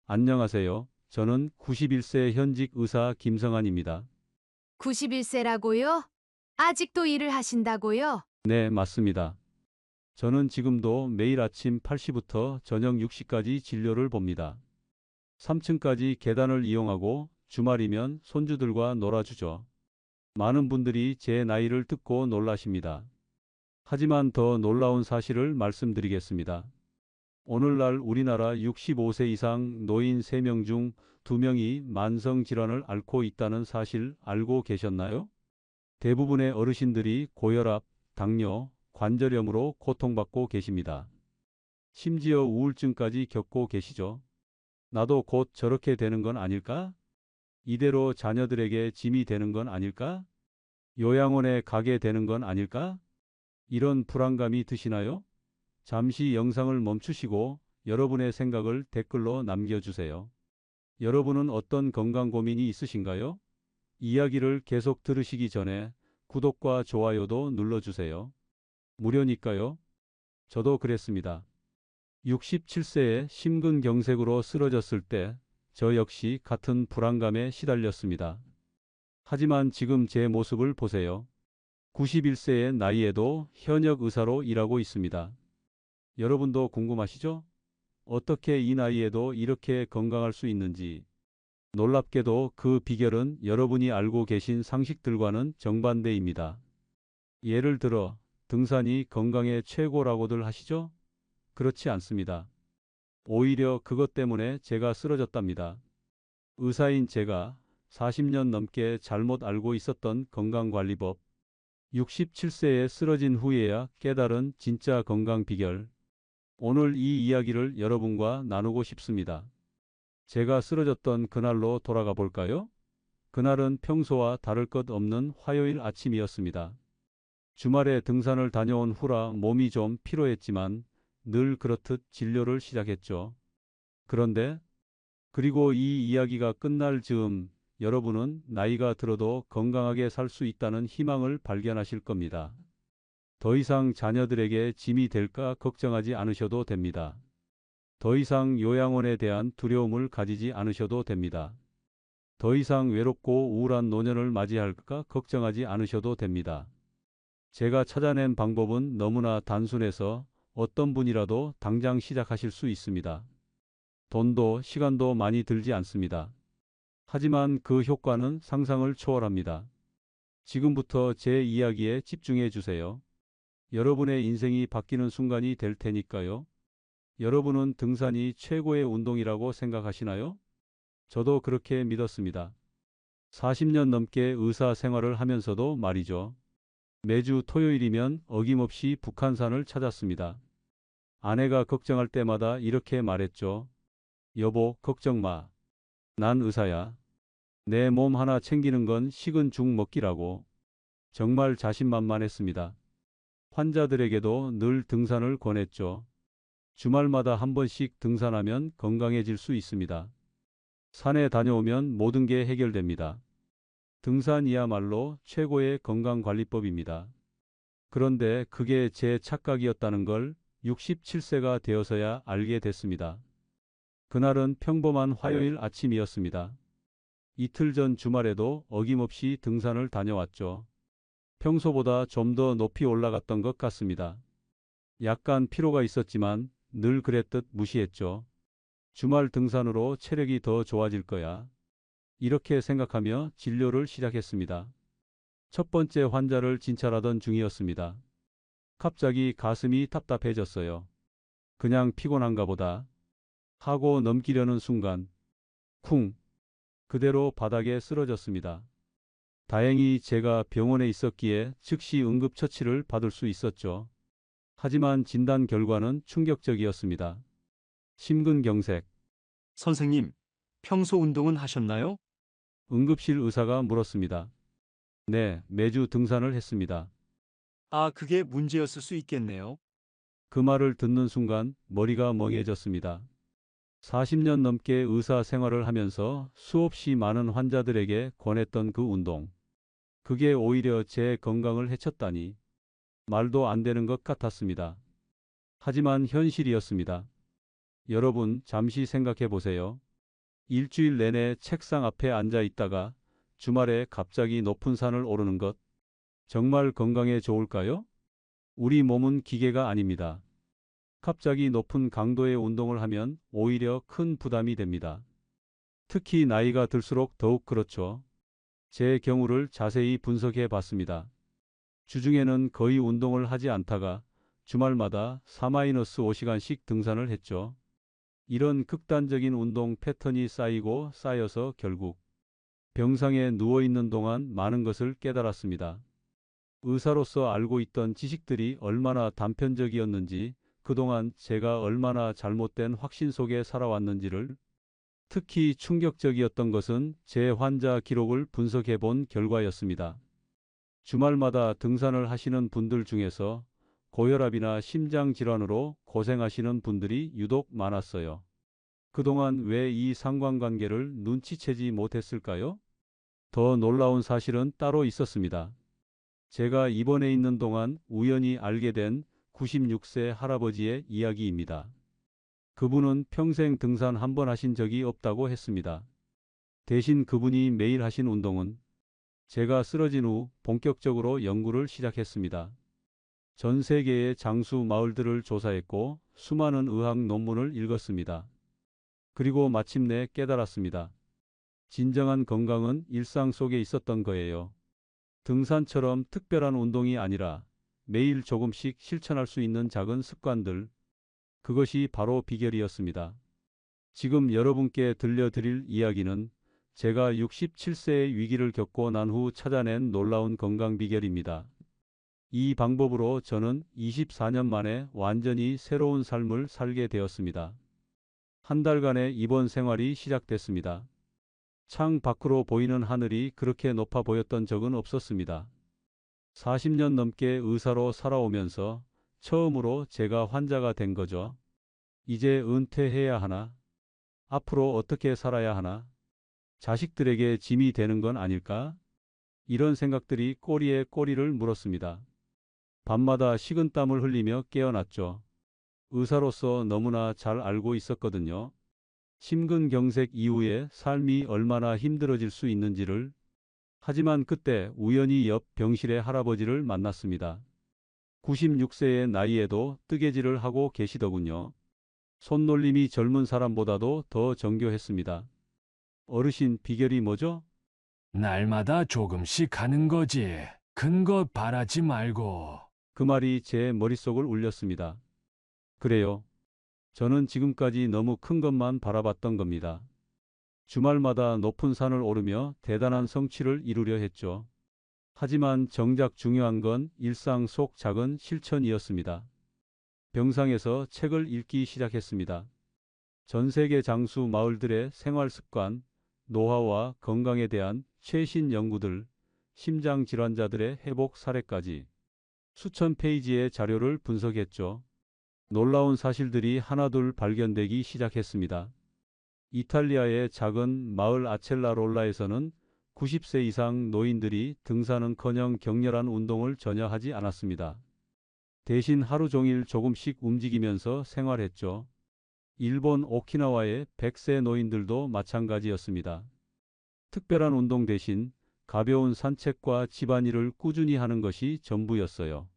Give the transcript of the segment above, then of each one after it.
안녕하세요. 저는 91세 현직 의사 김성환입니다. 91세라고요? 아직도 일을 하신다고요? 네, 맞습니다. 저는 지금도 매일 아침 8시부터 저녁 6시까지 진료를 봅니다. 3층까지 계단을 이용하고 주말이면 손주들과 놀아주죠. 많은 분들이 제 나이를 듣고 놀라십니다. 하지만 더 놀라운 사실을 말씀드리겠습니다. 오늘날 우리나라 65세 이상 노인 3명 중 2명이 만성질환을 앓고 있다는 사실 알고 계셨나요? 대부분의 어르신들이 고혈압, 당뇨, 관절염으로 고통받고 계십니다. 심지어 우울증까지 겪고 계시죠. 나도 곧 저렇게 되는 건 아닐까? 이대로 자녀들에게 짐이 되는 건 아닐까? 요양원에 가게 되는 건 아닐까? 이런 불안감이 드시나요? 잠시 영상을 멈추시고 여러분의 생각을 댓글로 남겨주세요. 여러분은 어떤 건강 고민이 있으신가요? 이야기를 계속 들으시기 전에 구독과 좋아요도 눌러주세요. 무료니까요. 저도 그랬습니다. 67세에 심근경색으로 쓰러졌을 때 저 역시 같은 불안감에 시달렸습니다. 하지만 지금 제 모습을 보세요. 91세의 나이에도 현역 의사로 일하고 있습니다. 여러분도 궁금하시죠? 어떻게 이 나이에도 이렇게 건강할 수 있는지. 놀랍게도 그 비결은 여러분이 알고 계신 상식들과는 정반대입니다. 예를 들어 등산이 건강의 최고라고들 하시죠? 그렇지 않습니다. 오히려 그것 때문에 제가 쓰러졌답니다. 의사인 제가 40년 넘게 잘못 알고 있었던 건강관리법, 67세에 쓰러진 후에야 깨달은 진짜 건강 비결. 오늘 이 이야기를 여러분과 나누고 싶습니다. 제가 쓰러졌던 그날로 돌아가 볼까요? 그날은 평소와 다를 것 없는 화요일 아침이었습니다. 주말에 등산을 다녀온 후라 몸이 좀 피로했지만 늘 그렇듯 진료를 시작했죠. 그런데 그리고 이 이야기가 끝날 즈음 여러분은 나이가 들어도 건강하게 살 수 있다는 희망을 발견하실 겁니다. 더 이상 자녀들에게 짐이 될까 걱정하지 않으셔도 됩니다. 더 이상 요양원에 대한 두려움을 가지지 않으셔도 됩니다. 더 이상 외롭고 우울한 노년을 맞이할까 걱정하지 않으셔도 됩니다. 제가 찾아낸 방법은 너무나 단순해서 어떤 분이라도 당장 시작하실 수 있습니다. 돈도 시간도 많이 들지 않습니다. 하지만 그 효과는 상상을 초월합니다. 지금부터 제 이야기에 집중해 주세요. 여러분의 인생이 바뀌는 순간이 될 테니까요. 여러분은 등산이 최고의 운동이라고 생각하시나요? 저도 그렇게 믿었습니다. 40년 넘게 의사 생활을 하면서도 말이죠. 매주 토요일이면 어김없이 북한산을 찾았습니다. 아내가 걱정할 때마다 이렇게 말했죠. 여보, 걱정 마. 난 의사야. 내 몸 하나 챙기는 건 식은 죽 먹기라고. 정말 자신만만했습니다. 환자들에게도 늘 등산을 권했죠. 주말마다 한 번씩 등산하면 건강해질 수 있습니다. 산에 다녀오면 모든 게 해결됩니다. 등산이야말로 최고의 건강관리법입니다. 그런데 그게 제 착각이었다는 걸 67세가 되어서야 알게 됐습니다. 그날은 평범한 화요일 아침이었습니다. 이틀 전 주말에도 어김없이 등산을 다녀왔죠. 평소보다 좀 더 높이 올라갔던 것 같습니다. 약간 피로가 있었지만 늘 그랬듯 무시했죠. 주말 등산으로 체력이 더 좋아질 거야. 이렇게 생각하며 진료를 시작했습니다. 첫 번째 환자를 진찰하던 중이었습니다. 갑자기 가슴이 답답해졌어요. 그냥 피곤한가 보다 하고 넘기려는 순간 쿵 그대로 바닥에 쓰러졌습니다. 다행히 제가 병원에 있었기에 즉시 응급처치를 받을 수 있었죠. 하지만 진단 결과는 충격적이었습니다. 심근경색. 선생님, 평소 운동은 하셨나요? 응급실 의사가 물었습니다. 네, 매주 등산을 했습니다. 아, 그게 문제였을 수 있겠네요. 그 말을 듣는 순간 머리가 멍해졌습니다. 40년 넘게 의사 생활을 하면서 수없이 많은 환자들에게 권했던 그 운동. 그게 오히려 제 건강을 해쳤다니. 말도 안 되는 것 같았습니다. 하지만 현실이었습니다. 여러분, 잠시 생각해 보세요. 일주일 내내 책상 앞에 앉아 있다가 주말에 갑자기 높은 산을 오르는 것. 정말 건강에 좋을까요? 우리 몸은 기계가 아닙니다. 갑자기 높은 강도의 운동을 하면 오히려 큰 부담이 됩니다. 특히 나이가 들수록 더욱 그렇죠. 제 경우를 자세히 분석해 봤습니다. 주중에는 거의 운동을 하지 않다가 주말마다 4-5시간씩 등산을 했죠. 이런 극단적인 운동 패턴이 쌓이고 쌓여서 결국 병상에 누워 있는 동안 많은 것을 깨달았습니다. 의사로서 알고 있던 지식들이 얼마나 단편적이었는지, 그동안 제가 얼마나 잘못된 확신 속에 살아왔는지를. 특히 충격적이었던 것은 제 환자 기록을 분석해 본 결과였습니다. 주말마다 등산을 하시는 분들 중에서 고혈압이나 심장 질환으로 고생하시는 분들이 유독 많았어요. 그동안 왜 이 상관관계를 눈치채지 못했을까요? 더 놀라운 사실은 따로 있었습니다. 제가 입원해 있는 동안 우연히 알게 된 96세 할아버지의 이야기입니다. 그분은 평생 등산 한 번 하신 적이 없다고 했습니다. 대신 그분이 매일 하신 운동은 제가 쓰러진 후 본격적으로 연구를 시작했습니다. 전 세계의 장수 마을들을 조사했고 수많은 의학 논문을 읽었습니다. 그리고 마침내 깨달았습니다. 진정한 건강은 일상 속에 있었던 거예요. 등산처럼 특별한 운동이 아니라 매일 조금씩 실천할 수 있는 작은 습관들, 그것이 바로 비결이었습니다. 지금 여러분께 들려드릴 이야기는 제가 67세의 위기를 겪고 난 후 찾아낸 놀라운 건강 비결입니다. 이 방법으로 저는 24년 만에 완전히 새로운 삶을 살게 되었습니다. 한 달간의 입원 생활이 시작됐습니다. 창 밖으로 보이는 하늘이 그렇게 높아 보였던 적은 없었습니다. 40년 넘게 의사로 살아오면서 처음으로 제가 환자가 된 거죠. 이제 은퇴해야 하나? 앞으로 어떻게 살아야 하나? 자식들에게 짐이 되는 건 아닐까? 이런 생각들이 꼬리에 꼬리를 물었습니다. 밤마다 식은땀을 흘리며 깨어났죠. 의사로서 너무나 잘 알고 있었거든요. 심근경색 이후에 삶이 얼마나 힘들어질 수 있는지를. 하지만 그때 우연히 옆 병실의 할아버지를 만났습니다. 96세의 나이에도 뜨개질을 하고 계시더군요. 손놀림이 젊은 사람보다도 더 정교했습니다. 어르신, 비결이 뭐죠? 날마다 조금씩 하는 거지. 큰 거 바라지 말고. 그 말이 제 머릿속을 울렸습니다. 그래요. 저는 지금까지 너무 큰 것만 바라봤던 겁니다. 주말마다 높은 산을 오르며 대단한 성취를 이루려 했죠. 하지만 정작 중요한 건 일상 속 작은 실천이었습니다. 병상에서 책을 읽기 시작했습니다. 전 세계 장수 마을들의 생활 습관, 노하우와 건강에 대한 최신 연구들, 심장 질환자들의 회복 사례까지 수천 페이지의 자료를 분석했죠. 놀라운 사실들이 하나둘 발견되기 시작했습니다. 이탈리아의 작은 마을 아첼라롤라에서는 90세 이상 노인들이 등산은커녕 격렬한 운동을 전혀 하지 않았습니다. 대신 하루 종일 조금씩 움직이면서 생활했죠. 일본 오키나와의 100세 노인들도 마찬가지였습니다. 특별한 운동 대신 가벼운 산책과 집안일을 꾸준히 하는 것이 전부였어요.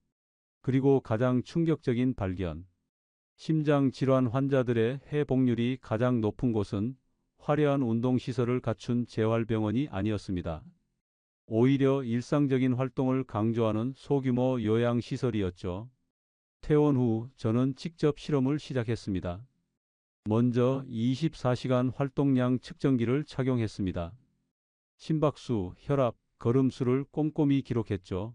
그리고 가장 충격적인 발견. 심장 질환 환자들의 회복률이 가장 높은 곳은 화려한 운동시설을 갖춘 재활병원이 아니었습니다. 오히려 일상적인 활동을 강조하는 소규모 요양시설이었죠. 퇴원 후 저는 직접 실험을 시작했습니다. 먼저 24시간 활동량 측정기를 착용했습니다. 심박수, 혈압, 걸음수를 꼼꼼히 기록했죠.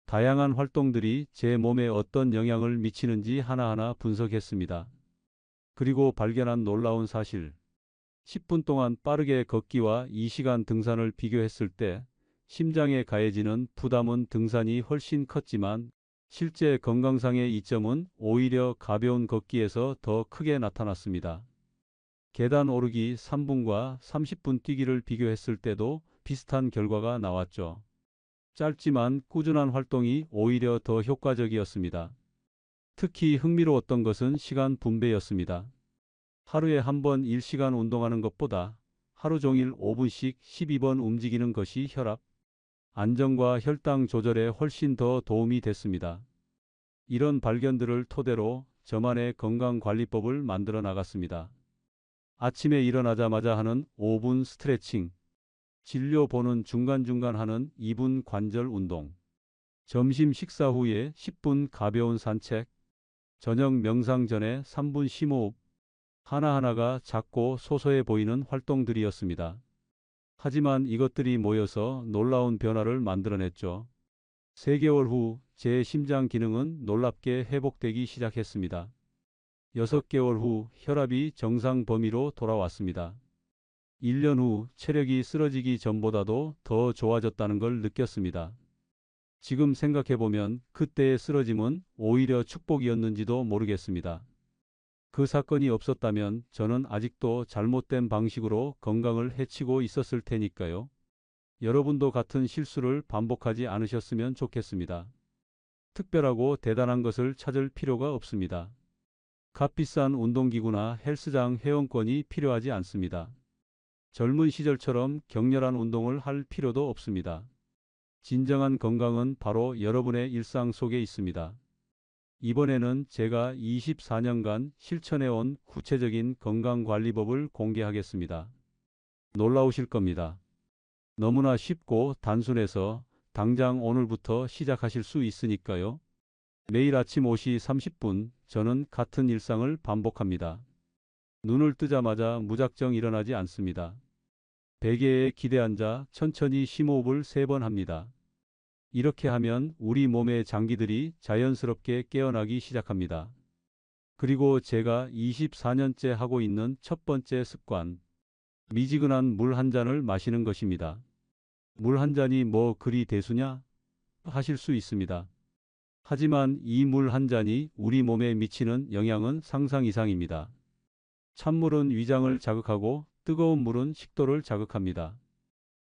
다양한 활동들이 제 몸에 어떤 영향을 미치는지 하나하나 분석했습니다. 그리고 발견한 놀라운 사실. 10분 동안 빠르게 걷기와 2시간 등산을 비교했을 때 심장에 가해지는 부담은 등산이 훨씬 컸지만 실제 건강상의 이점은 오히려 가벼운 걷기에서 더 크게 나타났습니다. 계단 오르기 3분과 30분 뛰기를 비교했을 때도 비슷한 결과가 나왔죠. 짧지만 꾸준한 활동이 오히려 더 효과적이었습니다. 특히 흥미로웠던 것은 시간 분배였습니다. 하루에 한 번 1시간 운동하는 것보다 하루 종일 5분씩 12번 움직이는 것이 혈압 안정과 혈당 조절에 훨씬 더 도움이 됐습니다. 이런 발견들을 토대로 저만의 건강관리법을 만들어 나갔습니다. 아침에 일어나자마자 하는 5분 스트레칭, 진료 보는 중간중간 하는 2분 관절 운동, 점심 식사 후에 10분 가벼운 산책, 저녁 명상 전에 3분 심호흡, 하나하나가 작고 소소해 보이는 활동들이었습니다. 하지만 이것들이 모여서 놀라운 변화를 만들어냈죠. 3개월 후 제 심장 기능은 놀랍게 회복되기 시작했습니다. 6개월 후 혈압이 정상 범위로 돌아왔습니다. 1년 후 체력이 쓰러지기 전보다도 더 좋아졌다는 걸 느꼈습니다. 지금 생각해보면 그때의 쓰러짐은 오히려 축복이었는지도 모르겠습니다. 그 사건이 없었다면 저는 아직도 잘못된 방식으로 건강을 해치고 있었을 테니까요. 여러분도 같은 실수를 반복하지 않으셨으면 좋겠습니다. 특별하고 대단한 것을 찾을 필요가 없습니다. 값비싼 운동기구나 헬스장 회원권이 필요하지 않습니다. 젊은 시절처럼 격렬한 운동을 할 필요도 없습니다. 진정한 건강은 바로 여러분의 일상 속에 있습니다. 이번에는 제가 24년간 실천해온 구체적인 건강관리법을 공개하겠습니다. 놀라우실 겁니다. 너무나 쉽고 단순해서 당장 오늘부터 시작하실 수 있으니까요. 매일 아침 5시 30분 저는 같은 일상을 반복합니다. 눈을 뜨자마자 무작정 일어나지 않습니다. 베개에 기대 앉아 천천히 심호흡을 3번 합니다. 이렇게 하면 우리 몸의 장기들이 자연스럽게 깨어나기 시작합니다. 그리고 제가 24년째 하고 있는 첫 번째 습관, 미지근한 물 한 잔을 마시는 것입니다. 물 한 잔이 뭐 그리 대수냐? 하실 수 있습니다. 하지만 이 물 한 잔이 우리 몸에 미치는 영향은 상상 이상입니다. 찬물은 위장을 자극하고 뜨거운 물은 식도를 자극합니다.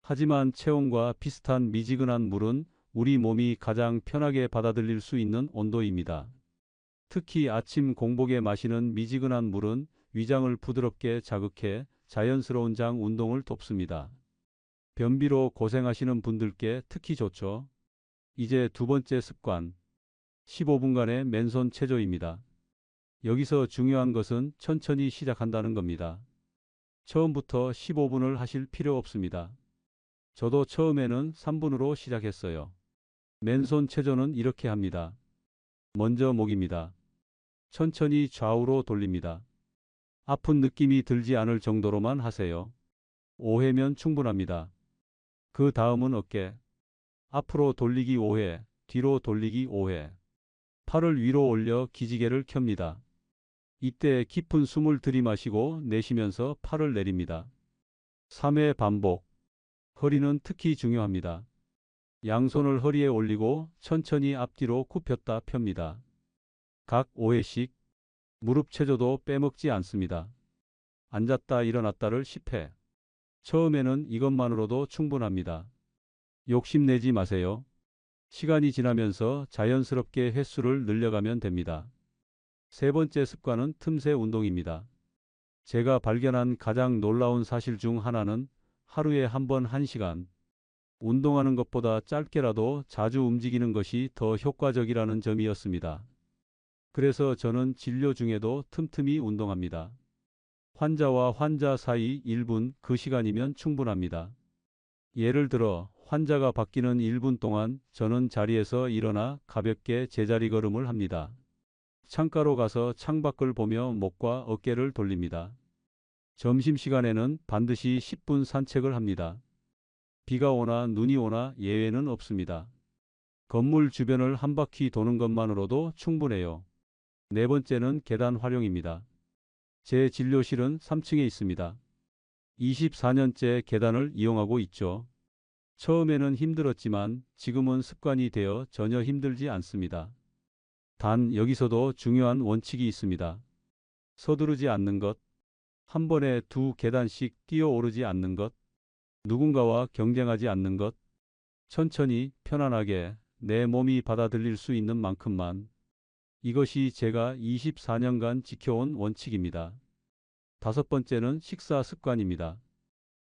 하지만 체온과 비슷한 미지근한 물은 우리 몸이 가장 편하게 받아들일 수 있는 온도입니다. 특히 아침 공복에 마시는 미지근한 물은 위장을 부드럽게 자극해 자연스러운 장 운동을 돕습니다. 변비로 고생하시는 분들께 특히 좋죠. 이제 두 번째 습관, 15분간의 맨손 체조입니다. 여기서 중요한 것은 천천히 시작한다는 겁니다. 처음부터 15분을 하실 필요 없습니다. 저도 처음에는 3분으로 시작했어요. 맨손 체조는 이렇게 합니다. 먼저 목입니다. 천천히 좌우로 돌립니다. 아픈 느낌이 들지 않을 정도로만 하세요. 5회면 충분합니다. 그 다음은 어깨. 앞으로 돌리기 5회, 뒤로 돌리기 5회. 팔을 위로 올려 기지개를 켭니다. 이때 깊은 숨을 들이마시고 내쉬면서 팔을 내립니다. 3회 반복. 허리는 특히 중요합니다. 양손을 허리에 올리고 천천히 앞뒤로 굽혔다 펴니다. 각 5회씩. 무릎 체조도 빼먹지 않습니다. 앉았다 일어났다를 10회. 처음에는 이것만으로도 충분합니다. 욕심내지 마세요. 시간이 지나면서 자연스럽게 횟수를 늘려가면 됩니다. 세 번째 습관은 틈새 운동입니다. 제가 발견한 가장 놀라운 사실 중 하나는 하루에 한 번 1시간 운동하는 것보다 짧게라도 자주 움직이는 것이 더 효과적이라는 점이었습니다. 그래서 저는 진료 중에도 틈틈이 운동합니다. 환자와 환자 사이 1분 그 시간이면 충분합니다. 예를 들어 환자가 바뀌는 1분 동안 저는 자리에서 일어나 가볍게 제자리 걸음을 합니다. 창가로 가서 창밖을 보며 목과 어깨를 돌립니다. 점심시간에는 반드시 10분 산책을 합니다. 비가 오나 눈이 오나 예외는 없습니다. 건물 주변을 한 바퀴 도는 것만으로도 충분해요. 네 번째는 계단 활용입니다. 제 진료실은 3층에 있습니다. 24년째 계단을 이용하고 있죠. 처음에는 힘들었지만 지금은 습관이 되어 전혀 힘들지 않습니다. 단 여기서도 중요한 원칙이 있습니다. 서두르지 않는 것, 한 번에 2계단씩 뛰어오르지 않는 것, 누군가와 경쟁하지 않는 것, 천천히 편안하게 내 몸이 받아들일 수 있는 만큼만. 이것이 제가 24년간 지켜온 원칙입니다. 다섯 번째는 식사 습관입니다.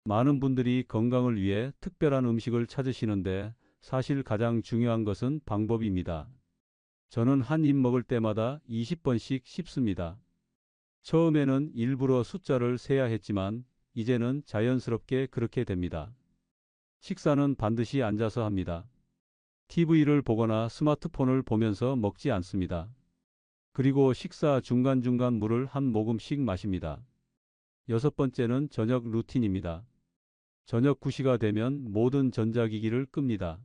많은 분들이 건강을 위해 특별한 음식을 찾으시는데 사실 가장 중요한 것은 방법입니다. 저는 한 입 먹을 때마다 20번씩 씹습니다. 처음에는 일부러 숫자를 세야 했지만 이제는 자연스럽게 그렇게 됩니다. 식사는 반드시 앉아서 합니다. TV를 보거나 스마트폰을 보면서 먹지 않습니다. 그리고 식사 중간중간 물을 한 모금씩 마십니다. 여섯 번째는 저녁 루틴입니다. 저녁 9시가 되면 모든 전자기기를 끕니다.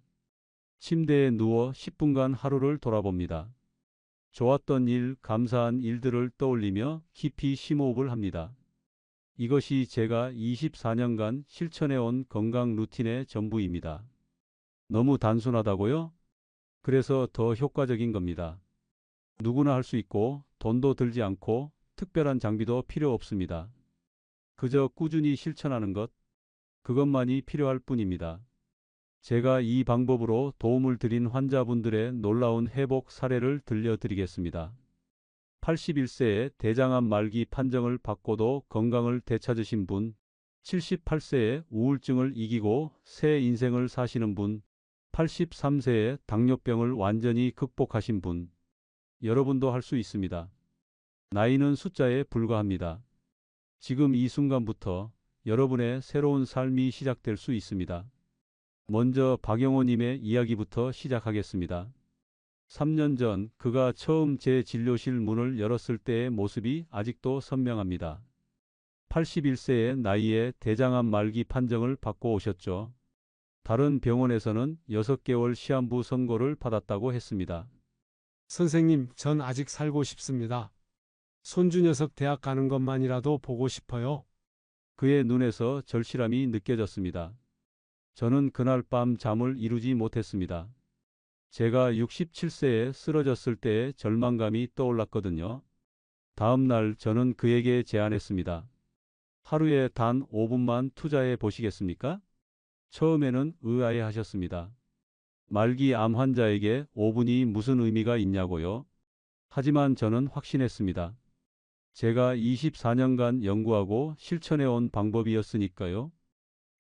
침대에 누워 10분간 하루를 돌아봅니다. 좋았던 일, 감사한 일들을 떠올리며 깊이 심호흡을 합니다. 이것이 제가 24년간 실천해온 건강 루틴의 전부입니다. 너무 단순하다고요? 그래서 더 효과적인 겁니다. 누구나 할 수 있고 돈도 들지 않고 특별한 장비도 필요 없습니다. 그저 꾸준히 실천하는 것, 그것만이 필요할 뿐입니다. 제가 이 방법으로 도움을 드린 환자분들의 놀라운 회복 사례를 들려드리겠습니다. 81세에 대장암 말기 판정을 받고도 건강을 되찾으신 분, 78세에 우울증을 이기고 새 인생을 사시는 분, 83세에 당뇨병을 완전히 극복하신 분, 여러분도 할 수 있습니다. 나이는 숫자에 불과합니다. 지금 이 순간부터 여러분의 새로운 삶이 시작될 수 있습니다. 먼저 박영호님의 이야기부터 시작하겠습니다. 3년 전 그가 처음 제 진료실 문을 열었을 때의 모습이 아직도 선명합니다. 81세의 나이에 대장암 말기 판정을 받고 오셨죠. 다른 병원에서는 6개월 시한부 선고를 받았다고 했습니다. 선생님, 전 아직 살고 싶습니다. 손주 녀석 대학 가는 것만이라도 보고 싶어요. 그의 눈에서 절실함이 느껴졌습니다. 저는 그날 밤 잠을 이루지 못했습니다. 제가 67세에 쓰러졌을 때의 절망감이 떠올랐거든요. 다음 날 저는 그에게 제안했습니다. 하루에 단 5분만 투자해 보시겠습니까? 처음에는 의아해 하셨습니다. 말기 암 환자에게 5분이 무슨 의미가 있냐고요? 하지만 저는 확신했습니다. 제가 24년간 연구하고 실천해온 방법이었으니까요.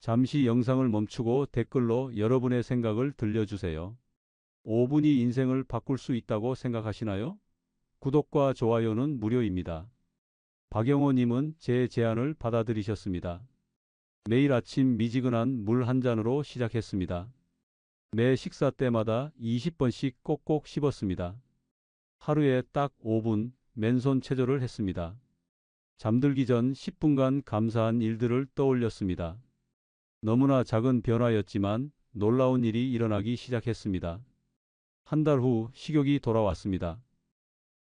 잠시 영상을 멈추고 댓글로 여러분의 생각을 들려주세요. 5분이 인생을 바꿀 수 있다고 생각하시나요? 구독과 좋아요는 무료입니다. 박영호님은 제 제안을 받아들이셨습니다. 매일 아침 미지근한 물 한 잔으로 시작했습니다. 매 식사 때마다 20번씩 꼭꼭 씹었습니다. 하루에 딱 5분 맨손 체조를 했습니다. 잠들기 전 10분간 감사한 일들을 떠올렸습니다. 너무나 작은 변화였지만 놀라운 일이 일어나기 시작했습니다. 한 달 후 식욕이 돌아왔습니다.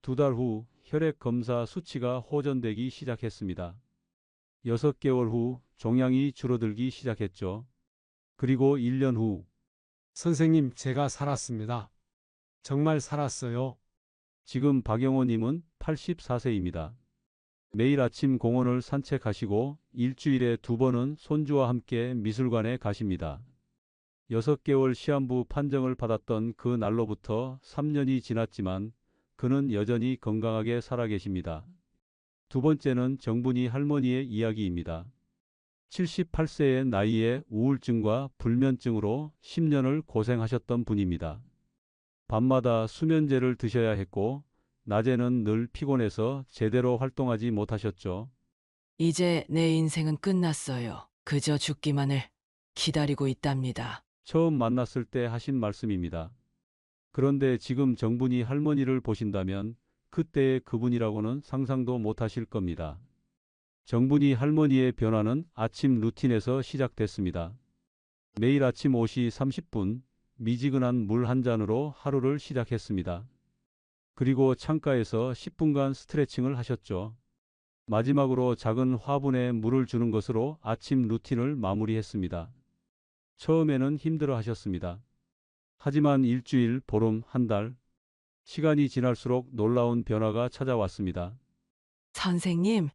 2달 후 혈액 검사 수치가 호전되기 시작했습니다. 6개월 후 종양이 줄어들기 시작했죠. 그리고 1년 후 선생님, 제가 살았습니다. 정말 살았어요. 지금 박영호님은 84세입니다. 매일 아침 공원을 산책하시고 일주일에 2번은 손주와 함께 미술관에 가십니다. 6개월 시한부 판정을 받았던 그 날로부터 3년이 지났지만 그는 여전히 건강하게 살아계십니다. 두 번째는 정분이 할머니의 이야기입니다. 78세의 나이에 우울증과 불면증으로 10년을 고생하셨던 분입니다. 밤마다 수면제를 드셔야 했고 낮에는 늘 피곤해서 제대로 활동하지 못하셨죠. 이제 내 인생은 끝났어요. 그저 죽기만을 기다리고 있답니다. 처음 만났을 때 하신 말씀입니다. 그런데 지금 정분이 할머니를 보신다면 그때의 그분이라고는 상상도 못하실 겁니다. 정분이 할머니의 변화는 아침 루틴에서 시작됐습니다. 매일 아침 5시 30분 미지근한 물 한 잔으로 하루를 시작했습니다. 그리고 창가에서 10분간 스트레칭을 하셨죠. 마지막으로 작은 화분에 물을 주는 것으로 아침 루틴을 마무리했습니다. 처음에는 힘들어 하셨습니다. 하지만 일주일, 보름, 한 달, 시간이 지날수록 놀라운 변화가 찾아왔습니다. 선생님,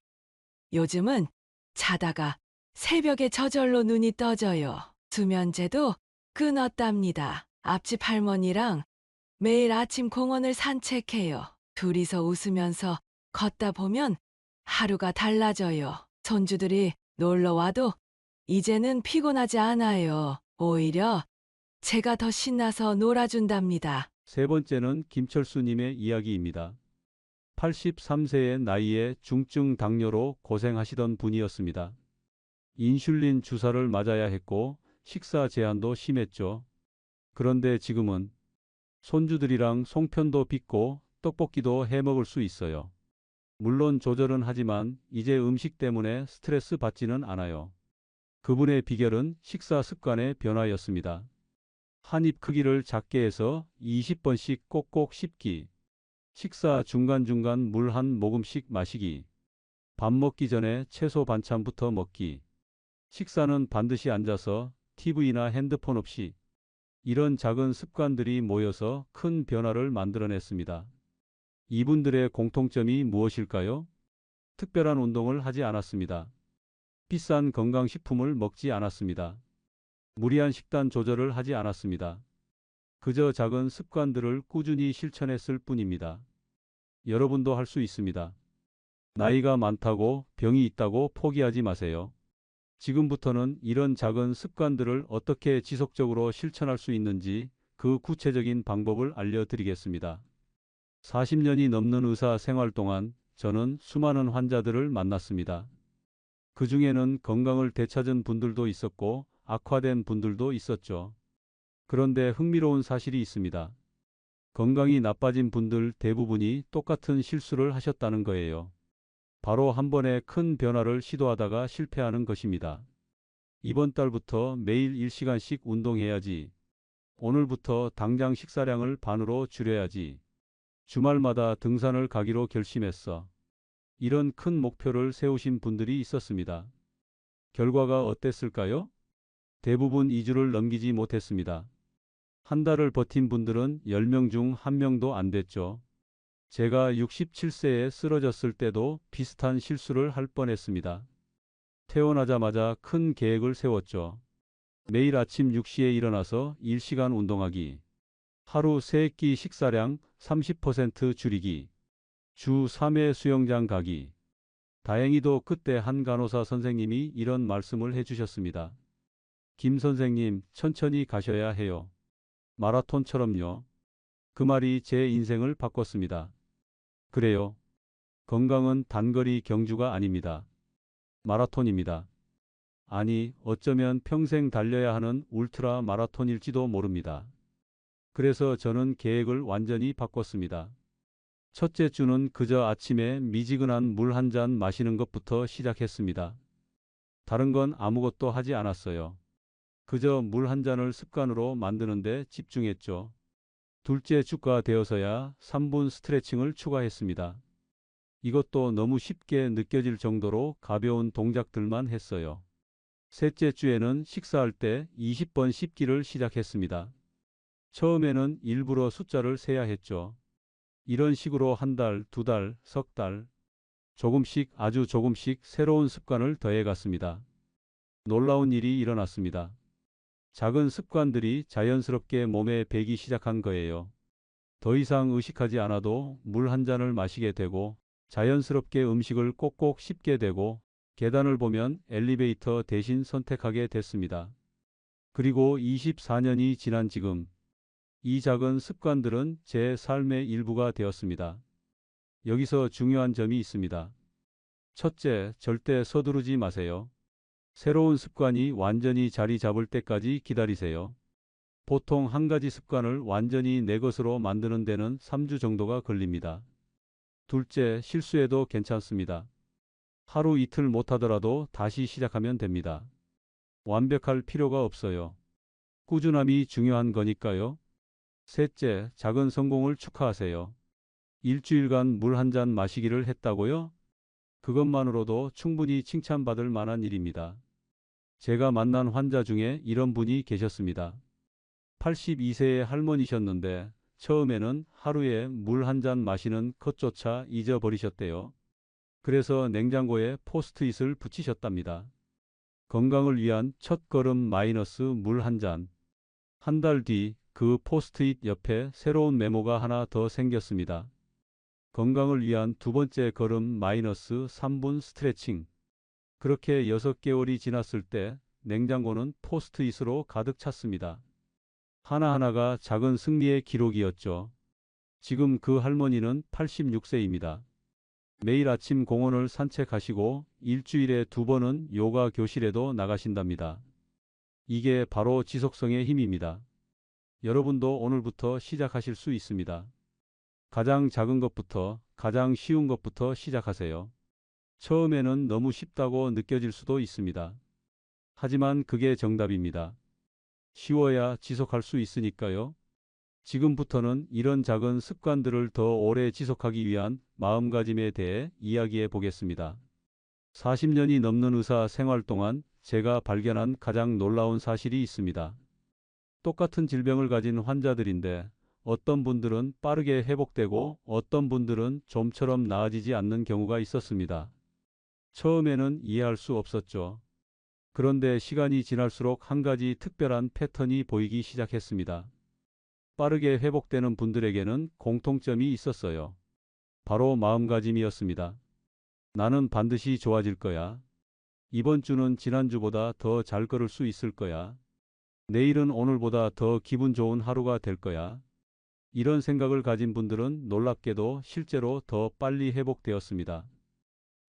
요즘은 자다가 새벽에 저절로 눈이 떠져요. 수면제도 끊었답니다. 앞집 할머니랑 매일 아침 공원을 산책해요. 둘이서 웃으면서 걷다 보면 하루가 달라져요. 손주들이 놀러 와도 이제는 피곤하지 않아요. 오히려 제가 더 신나서 놀아준답니다. 세 번째는 김철수님의 이야기입니다. 83세의 나이에 중증 당뇨로 고생하시던 분이었습니다. 인슐린 주사를 맞아야 했고 식사 제한도 심했죠. 그런데 지금은 손주들이랑 송편도 빚고 떡볶이도 해 먹을 수 있어요. 물론 조절은 하지만 이제 음식 때문에 스트레스 받지는 않아요. 그분의 비결은 식사 습관의 변화였습니다. 한 입 크기를 작게 해서 20번씩 꼭꼭 씹기. 식사 중간중간 물 한 모금씩 마시기. 밥 먹기 전에 채소 반찬부터 먹기. 식사는 반드시 앉아서 TV나 핸드폰 없이. 이런 작은 습관들이 모여서 큰 변화를 만들어냈습니다. 이분들의 공통점이 무엇일까요? 특별한 운동을 하지 않았습니다. 비싼 건강식품을 먹지 않았습니다. 무리한 식단 조절을 하지 않았습니다. 그저 작은 습관들을 꾸준히 실천했을 뿐입니다. 여러분도 할 수 있습니다. 나이가 많다고 병이 있다고 포기하지 마세요. 지금부터는 이런 작은 습관들을 어떻게 지속적으로 실천할 수 있는지 그 구체적인 방법을 알려드리겠습니다. 40년이 넘는 의사 생활 동안 저는 수많은 환자들을 만났습니다. 그 중에는 건강을 되찾은 분들도 있었고 악화된 분들도 있었죠. 그런데 흥미로운 사실이 있습니다. 건강이 나빠진 분들 대부분이 똑같은 실수를 하셨다는 거예요. 바로 한 번에 큰 변화를 시도하다가 실패하는 것입니다. 이번 달부터 매일 1시간씩 운동해야지. 오늘부터 당장 식사량을 반으로 줄여야지. 주말마다 등산을 가기로 결심했어. 이런 큰 목표를 세우신 분들이 있었습니다. 결과가 어땠을까요? 대부분 2주를 넘기지 못했습니다. 한 달을 버틴 분들은 10명 중 1명도 안 됐죠. 제가 67세에 쓰러졌을 때도 비슷한 실수를 할 뻔했습니다. 퇴원하자마자 큰 계획을 세웠죠. 매일 아침 6시에 일어나서 1시간 운동하기. 하루 3끼 식사량 30% 줄이기. 주 3회 수영장 가기. 다행히도 그때 한 간호사 선생님이 이런 말씀을 해주셨습니다. 김 선생님, 천천히 가셔야 해요. 마라톤처럼요. 그 말이 제 인생을 바꿨습니다. 그래요. 건강은 단거리 경주가 아닙니다. 마라톤입니다. 아니, 어쩌면 평생 달려야 하는 울트라 마라톤일지도 모릅니다. 그래서 저는 계획을 완전히 바꿨습니다. 첫째 주는 그저 아침에 미지근한 물 한 잔 마시는 것부터 시작했습니다. 다른 건 아무것도 하지 않았어요. 그저 물 한 잔을 습관으로 만드는데 집중했죠. 둘째 주가 되어서야 3분 스트레칭을 추가했습니다. 이것도 너무 쉽게 느껴질 정도로 가벼운 동작들만 했어요. 셋째 주에는 식사할 때 20번 씹기를 시작했습니다. 처음에는 일부러 숫자를 세야 했죠. 이런 식으로 한 달, 두 달, 석 달, 조금씩 아주 조금씩 새로운 습관을 더해갔습니다. 놀라운 일이 일어났습니다. 작은 습관들이 자연스럽게 몸에 배기 시작한 거예요. 더 이상 의식하지 않아도 물 한 잔을 마시게 되고 자연스럽게 음식을 꼭꼭 씹게 되고 계단을 보면 엘리베이터 대신 선택하게 됐습니다. 그리고 24년이 지난 지금 이 작은 습관들은 제 삶의 일부가 되었습니다. 여기서 중요한 점이 있습니다. 첫째, 절대 서두르지 마세요. 새로운 습관이 완전히 자리 잡을 때까지 기다리세요. 보통 한 가지 습관을 완전히 내 것으로 만드는 데는 3주 정도가 걸립니다. 둘째, 실수해도 괜찮습니다. 하루 이틀 못하더라도 다시 시작하면 됩니다. 완벽할 필요가 없어요. 꾸준함이 중요한 거니까요. 셋째, 작은 성공을 축하하세요. 일주일간 물 한 잔 마시기를 했다고요? 그것만으로도 충분히 칭찬받을 만한 일입니다. 제가 만난 환자 중에 이런 분이 계셨습니다. 82세의 할머니셨는데 처음에는 하루에 물 한 잔 마시는 것조차 잊어버리셨대요. 그래서 냉장고에 포스트잇을 붙이셨답니다. 건강을 위한 첫 걸음 마이너스 물 한 잔. 한 달 뒤 그 포스트잇 옆에 새로운 메모가 하나 더 생겼습니다. 건강을 위한 두 번째 걸음 마이너스 3분 스트레칭. 그렇게 6개월이 지났을 때 냉장고는 포스트잇으로 가득 찼습니다. 하나하나가 작은 승리의 기록이었죠. 지금 그 할머니는 86세입니다. 매일 아침 공원을 산책하시고 일주일에 2번은 요가 교실에도 나가신답니다. 이게 바로 지속성의 힘입니다. 여러분도 오늘부터 시작하실 수 있습니다. 가장 작은 것부터, 가장 쉬운 것부터 시작하세요. 처음에는 너무 쉽다고 느껴질 수도 있습니다. 하지만 그게 정답입니다. 쉬워야 지속할 수 있으니까요. 지금부터는 이런 작은 습관들을 더 오래 지속하기 위한 마음가짐에 대해 이야기해 보겠습니다. 40년이 넘는 의사 생활 동안 제가 발견한 가장 놀라운 사실이 있습니다. 똑같은 질병을 가진 환자들인데 어떤 분들은 빠르게 회복되고 어떤 분들은 좀처럼 나아지지 않는 경우가 있었습니다. 처음에는 이해할 수 없었죠. 그런데 시간이 지날수록 한 가지 특별한 패턴이 보이기 시작했습니다. 빠르게 회복되는 분들에게는 공통점이 있었어요. 바로 마음가짐이었습니다. 나는 반드시 좋아질 거야. 이번 주는 지난주보다 더 잘 걸을 수 있을 거야. 내일은 오늘보다 더 기분 좋은 하루가 될 거야. 이런 생각을 가진 분들은 놀랍게도 실제로 더 빨리 회복되었습니다.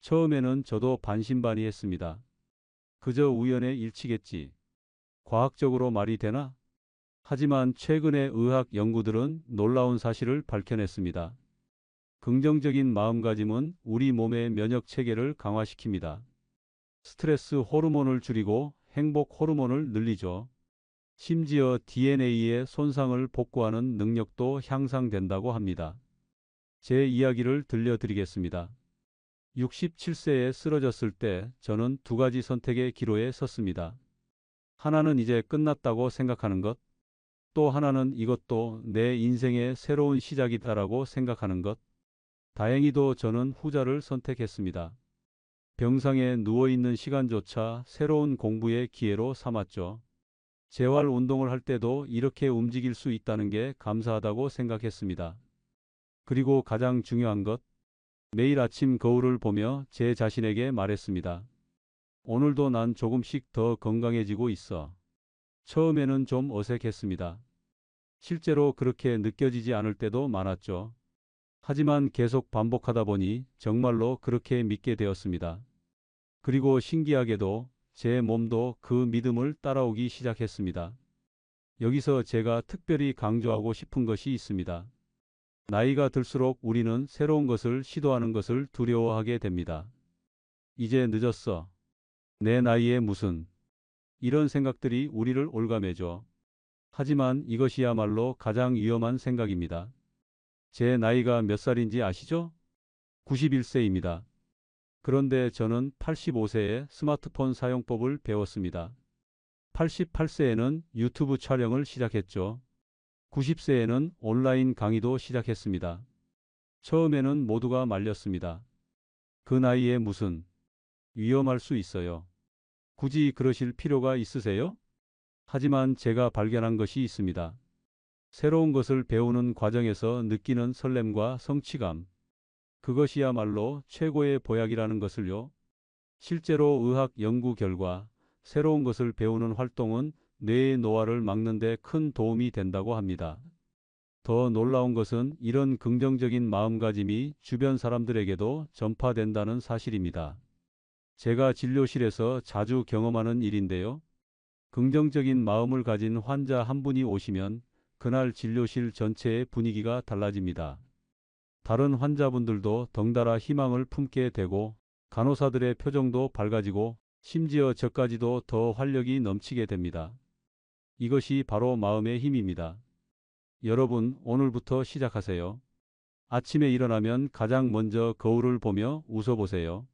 처음에는 저도 반신반의했습니다. 그저 우연의 일치겠지. 과학적으로 말이 되나? 하지만 최근의 의학 연구들은 놀라운 사실을 밝혀냈습니다. 긍정적인 마음가짐은 우리 몸의 면역 체계를 강화시킵니다. 스트레스 호르몬을 줄이고 행복 호르몬을 늘리죠. 심지어 DNA의 손상을 복구하는 능력도 향상된다고 합니다. 제 이야기를 들려드리겠습니다. 67세에 쓰러졌을 때 저는 두 가지 선택의 기로에 섰습니다. 하나는 이제 끝났다고 생각하는 것, 또 하나는 이것도 내 인생의 새로운 시작이다라고 생각하는 것. 다행히도 저는 후자를 선택했습니다. 병상에 누워있는 시간조차 새로운 공부의 기회로 삼았죠. 재활 운동을 할 때도 이렇게 움직일 수 있다는 게 감사하다고 생각했습니다. 그리고 가장 중요한 것, 매일 아침 거울을 보며 제 자신에게 말했습니다. 오늘도 난 조금씩 더 건강해지고 있어. 처음에는 좀 어색했습니다. 실제로 그렇게 느껴지지 않을 때도 많았죠. 하지만 계속 반복하다 보니 정말로 그렇게 믿게 되었습니다. 그리고 신기하게도 제 몸도 그 믿음을 따라오기 시작했습니다. 여기서 제가 특별히 강조하고 싶은 것이 있습니다. 나이가 들수록 우리는 새로운 것을 시도하는 것을 두려워하게 됩니다. 이제 늦었어. 내 나이에 무슨. 이런 생각들이 우리를 올가매죠. 하지만 이것이야말로 가장 위험한 생각입니다. 제 나이가 몇 살인지 아시죠? 91세입니다. 그런데 저는 85세에 스마트폰 사용법을 배웠습니다. 88세에는 유튜브 촬영을 시작했죠. 90세에는 온라인 강의도 시작했습니다. 처음에는 모두가 말렸습니다. 그 나이에 무슨. 위험할 수 있어요. 굳이 그러실 필요가 있으세요? 하지만 제가 발견한 것이 있습니다. 새로운 것을 배우는 과정에서 느끼는 설렘과 성취감. 그것이야말로 최고의 보약이라는 것을요. 실제로 의학 연구 결과 새로운 것을 배우는 활동은 뇌의 노화를 막는 데 큰 도움이 된다고 합니다. 더 놀라운 것은 이런 긍정적인 마음가짐이 주변 사람들에게도 전파된다는 사실입니다. 제가 진료실에서 자주 경험하는 일인데요. 긍정적인 마음을 가진 환자 한 분이 오시면 그날 진료실 전체의 분위기가 달라집니다. 다른 환자분들도 덩달아 희망을 품게 되고 간호사들의 표정도 밝아지고 심지어 저까지도 더 활력이 넘치게 됩니다. 이것이 바로 마음의 힘입니다. 여러분, 오늘부터 시작하세요. 아침에 일어나면 가장 먼저 거울을 보며 웃어보세요.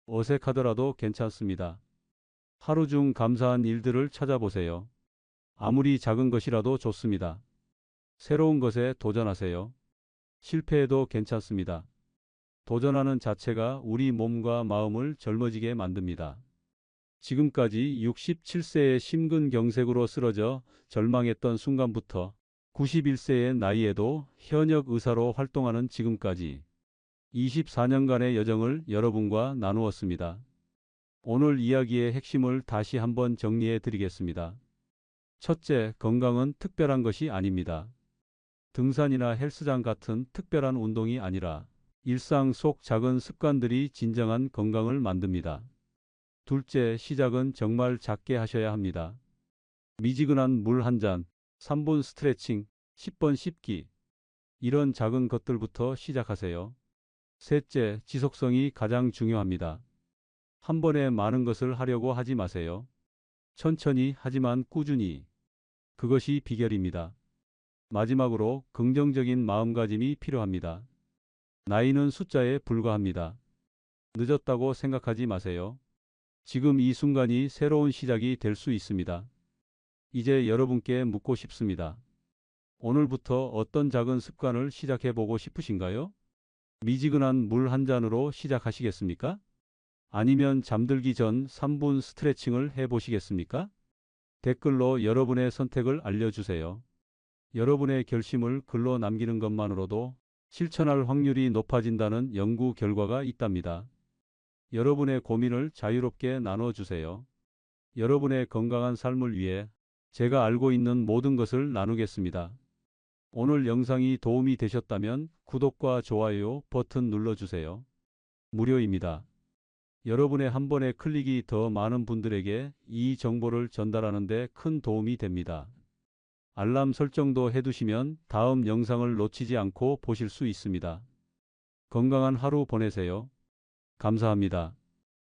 어색하더라도 괜찮습니다. 하루 중 감사한 일들을 찾아보세요. 아무리 작은 것이라도 좋습니다. 새로운 것에 도전하세요. 실패해도 괜찮습니다. 도전하는 자체가 우리 몸과 마음을 젊어지게 만듭니다. 지금까지 67세의 심근경색으로 쓰러져 절망했던 순간부터 91세의 나이에도 현역 의사로 활동하는 지금까지 24년간의 여정을 여러분과 나누었습니다. 오늘 이야기의 핵심을 다시 한번 정리해 드리겠습니다. 첫째, 건강은 특별한 것이 아닙니다. 등산이나 헬스장 같은 특별한 운동이 아니라 일상 속 작은 습관들이 진정한 건강을 만듭니다. 둘째, 시작은 정말 작게 하셔야 합니다. 미지근한 물 한 잔, 3분 스트레칭, 10번 씹기. 이런 작은 것들부터 시작하세요. 셋째, 지속성이 가장 중요합니다. 한 번에 많은 것을 하려고 하지 마세요. 천천히 하지만 꾸준히. 그것이 비결입니다. 마지막으로 긍정적인 마음가짐이 필요합니다. 나이는 숫자에 불과합니다. 늦었다고 생각하지 마세요. 지금 이 순간이 새로운 시작이 될 수 있습니다. 이제 여러분께 묻고 싶습니다. 오늘부터 어떤 작은 습관을 시작해 보고 싶으신가요? 미지근한 물 한 잔으로 시작하시겠습니까? 아니면 잠들기 전 3분 스트레칭을 해 보시겠습니까? 댓글로 여러분의 선택을 알려주세요. 여러분의 결심을 글로 남기는 것만으로도 실천할 확률이 높아진다는 연구 결과가 있답니다. 여러분의 고민을 자유롭게 나눠주세요. 여러분의 건강한 삶을 위해 제가 알고 있는 모든 것을 나누겠습니다. 오늘 영상이 도움이 되셨다면 구독과 좋아요 버튼 눌러주세요. 무료입니다. 여러분의 한 번의 클릭이 더 많은 분들에게 이 정보를 전달하는 데 큰 도움이 됩니다. 알람 설정도 해두시면 다음 영상을 놓치지 않고 보실 수 있습니다. 건강한 하루 보내세요. 감사합니다.